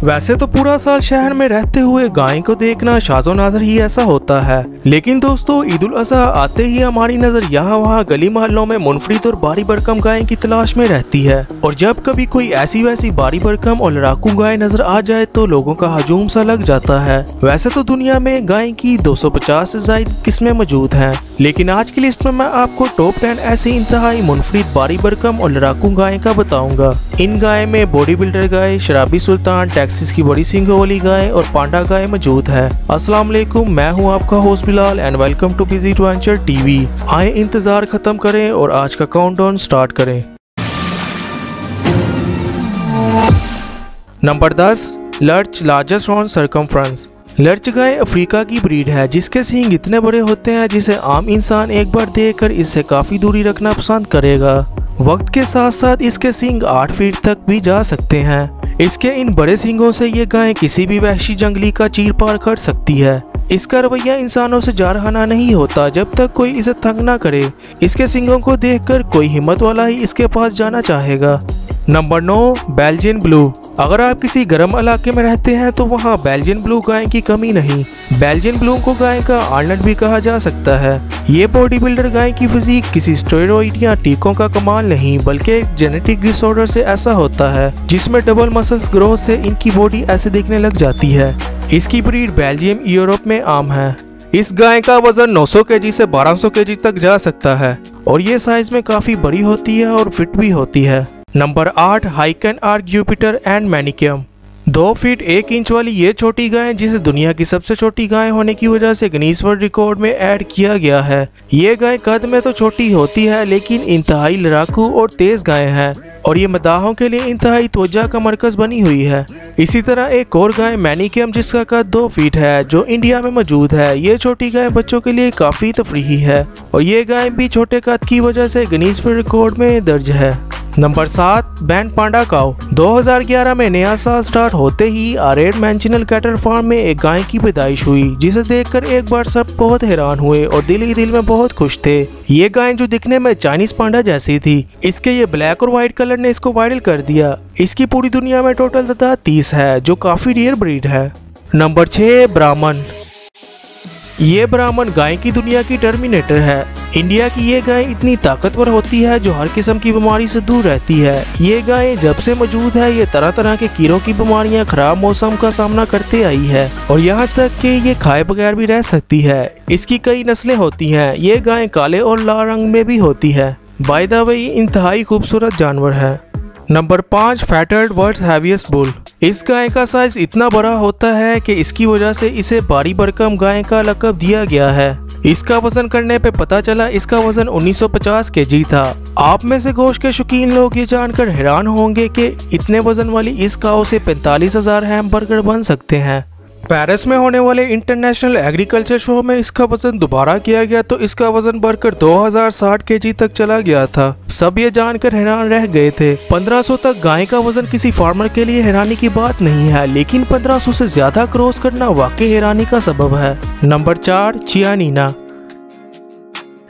वैसे तो पूरा साल शहर में रहते हुए गाय को देखना शाज़ो नाज़र ही ऐसा होता है, लेकिन दोस्तों ईद उल अज़हा आते ही हमारी नज़र यहाँ वहाँ गली मोहल्लों में मुनफरिद और बारी बरकम गाय की तलाश में रहती है। और जब कभी कोई ऐसी वैसी बारी बरकम और लड़ाकू गाय नजर आ जाए तो लोगों का हजूम सा लग जाता है। वैसे तो दुनिया में गाय की 250 से ज्यादा किस्में मौजूद हैं, लेकिन आज की लिस्ट में मैं आपको टॉप 10 ऐसी इंतहाई मुनफरिद बारी बरकम और लड़ाकू गाय का बताऊंगा। इन गाय में बॉडी बिल्डर गाय, शराबी सुल्तान, टैक्सिस की बड़ी सींगों वाली गाय और पांडा गाय मौजूद है। अस्सलाम वालेकुम, मैं हूं आपका host Bilal and welcome too busy adventure TV. आए इंतजार खत्म करें और आज का काउंटडाउन स्टार्ट करें। Number 10, lurch largest on circumference. Lurch guy Africa की ब्रीड है जिसके सींग इतने बड़े होते हैं जिसे आम इंसान एक बार देखकर इससे काफी दूरी रखना पसंद करेगा। वक्त के साथ साथ इसके सींग 8 फीट तक भी जा सकते हैं। इसके इन बड़े सींगों से ये गाय किसी भी वहशी जंगली का चीर पार कर सकती है। इसका रवैया इंसानों से जारहाना नहीं होता जब तक कोई इसे तंग ना करे। इसके सींगों को देखकर कोई हिम्मत वाला ही इसके पास जाना चाहेगा। Number 9, Belgian blue. अगर आप किसी गर्म इलाके में रहते हैं तो वहाँ बेल्जियन ब्लू गाय की कमी नहीं। बेल्जियन ब्लू को गाय का आर्नट भी कहा जा सकता है। ये बॉडी बिल्डर गाय की फिजिक किसी स्टेरॉइड या टीकों का कमाल नहीं बल्कि एक जेनेटिक डिसऑर्डर से ऐसा होता है जिसमें डबल मसल्स ग्रोथ से इनकी बॉडी ऐसे दिखने लग जाती है। इसकी ब्रीड बेल्जियम यूरोप में आम है। इस गाय का वजन 900 केजी से 1200 केजी तक जा सकता है और ये साइज में काफी बड़ी होती है और फिट भी होती है। नंबर 8, हाइकन Ark Jupiter and Manikyam. 2 feet 1 inch वाली ये छोटी गाय जिसे दुनिया की सबसे छोटी गाय होने की वजह से गिनीज वर्ल्ड रिकॉर्ड में ऐड किया गया है। ये गाय कद में तो छोटी होती है लेकिन इंतहाई लड़ाकू और तेज गाय है और ये मदाहों के लिए इंतहाई तवज्जो का मरकज बनी हुई है। इसी तरह एक और गाय मैनिक्यम जिसका कद 2 फीट है जो इंडिया में मौजूद है। ये छोटी गाय बच्चों के लिए काफी तफरीही है और ये गाय भी छोटे कद की वजह से गिनीज वर्ल्ड रिकॉर्ड में दर्ज है। नंबर 7, बैंड पांडा काऊ। 2011 में नया साल स्टार्ट होते ही आरेड मैंचिनल कैटल फार्म में एक गाय की पैदाइश हुई जिसे देखकर एक बार सब बहुत हैरान हुए और दिल ही दिल में बहुत खुश थे। ये गाय जो दिखने में चाइनीज पांडा जैसी थी, इसके ये ब्लैक और व्हाइट कलर ने इसको वायरल कर दिया। इसकी पूरी दुनिया में टोटल तादाद 30 है जो काफी रेयर ब्रीड है। नंबर 6, ब्राह्मण। ये ब्राह्मण गाय की दुनिया की टर्मिनेटर है। इंडिया की ये गाय इतनी ताकतवर होती है जो हर किस्म की बीमारी से दूर रहती है। ये गाय जब से मौजूद है ये तरह तरह के कीड़ों की बीमारियां, खराब मौसम का सामना करते आई है और यहाँ तक कि ये खाए बगैर भी रह सकती है। इसकी कई नस्लें होती हैं। ये गाय काले और लाल रंग में भी होती है। बाय द वे इंतहाई खूबसूरत जानवर है। नंबर 5, फैटर्ड वर्ल्ड्स हैवीएस्ट बुल। इस गाय का साइज इतना बड़ा होता है कि इसकी वजह से इसे बारी बरकम गाय का लक़ब दिया गया है। इसका वजन करने पे पता चला इसका वजन 1950 केजी था। आप में से गोश्त के शौकीन लोग ये जानकर हैरान होंगे कि इतने वजन वाली इस काऊ से 45,000 हैमबर्गर बन सकते हैं। पेरिस में होने वाले इंटरनेशनल एग्रीकल्चर शो में इसका वजन दोबारा किया गया तो इसका वजन बढ़कर 2060 केजी तक चला गया था। सब ये जानकर हैरान रह गए थे। 1500 तक गाय का वजन किसी फार्मर के लिए हैरानी की बात नहीं है, लेकिन 1500 से ज्यादा क्रॉस करना वाकई हैरानी का सबब है। Number 4, Chianina.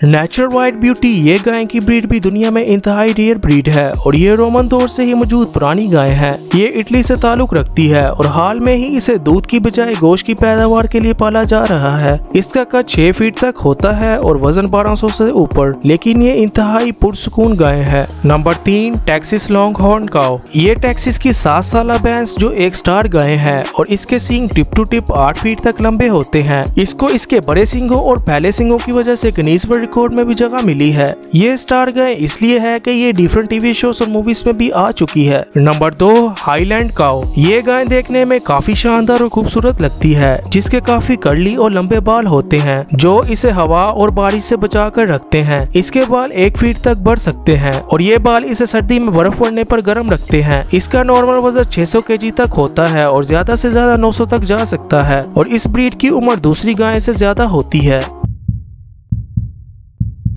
Natural white beauty. ये गाय की ब्रीड भी दुनिया में इंतहाई रेयर ब्रीड है और ये रोमन दौर से ही मौजूद पुरानी गाय है। ये इटली से ताल्लुक रखती है और हाल में ही इसे दूध की बजाय गोश्त की पैदावार के लिए पाला जा रहा है। इसका कद 6 फीट तक होता है और वजन 1200 से ऊपर, लेकिन ये इंतहाई पुरसुकून गाय है। नंबर 3, टैक्सिस लॉन्ग हॉर्न काऊ। ये टैक्सिस की 7 साल भैंस जो एक स्टार गाय है और इसके सींग टिप टू टिप 8 फीट तक लंबे होते हैं। इसको इसके बड़े सींगों और फैले सींगों की वजह से गिनीज वर्ल्ड रिकॉर्ड में भी जगह मिली है। ये स्टार गाय इसलिए है कि ये डिफरेंट टीवी शोज और मूवीज में भी आ चुकी है। नंबर 2, हाईलैंड काऊ। ये गाय देखने में काफी शानदार और खूबसूरत लगती है जिसके काफी कर्ली और लंबे बाल होते हैं जो इसे हवा और बारिश से बचा कर रखते हैं। इसके बाल 1 फीट तक बढ़ सकते हैं और ये बाल इसे सर्दी में बर्फ पड़ने पर गर्म रखते हैं। इसका नॉर्मल वजन 600 केजी तक होता है और ज्यादा से ज्यादा 900 तक जा सकता है और इस ब्रीड की उम्र दूसरी गाय से ज्यादा होती है।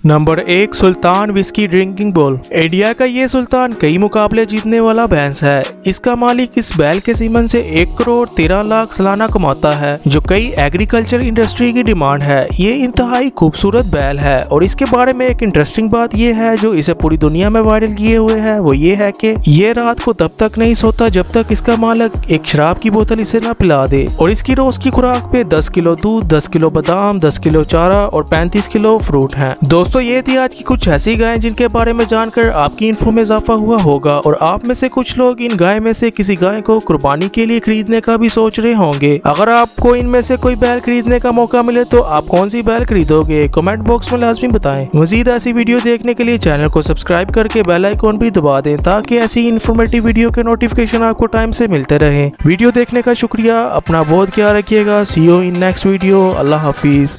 नंबर 1 सुल्तान विस्की ड्रिंकिंग बुल। इंडिया का ये सुल्तान कई मुकाबले जीतने वाला भैंस है। इसका मालिक इस बैल के सीमन से 1 करोड़ 13 लाख सालाना कमाता है, जो कई एग्रीकल्चर इंडस्ट्री की डिमांड है। ये इंतहाई खूबसूरत बैल है और इसके बारे में एक इंटरेस्टिंग बात ये है जो इसे पूरी दुनिया में वायरल किए हुए है, वो ये है कि ये रात को तब तक नहीं सोता जब तक इसका मालिक एक शराब की बोतल इसे ना पिला दे। और इसकी रोज की खुराक पे 10 किलो दूध, 10 किलो बादाम, 10 किलो चारा और 35 किलो फ्रूट है। दोस्तों ये थी आज की कुछ ऐसी गायें जिनके बारे में जानकर आपकी इन्फो में इजाफा हुआ होगा और आप में से कुछ लोग इन गाय में से किसी गाय को कुर्बानी के लिए खरीदने का भी सोच रहे होंगे। अगर आपको इनमें से कोई बैल खरीदने का मौका मिले तो आप कौन सी बैल खरीदोगे? कमेंट बॉक्स में लाजमी बताएं। मजीद ऐसी वीडियो देखने के लिए चैनल को सब्सक्राइब करके बेल आइकॉन भी दबा दें ताकि ऐसी इन्फॉर्मेटिव वीडियो के नोटिफिकेशन आपको टाइम से मिलते रहे। वीडियो देखने का शुक्रिया। अपना बहुत ख्याल रखिएगा। See you in next video. अल्लाह हाफिज।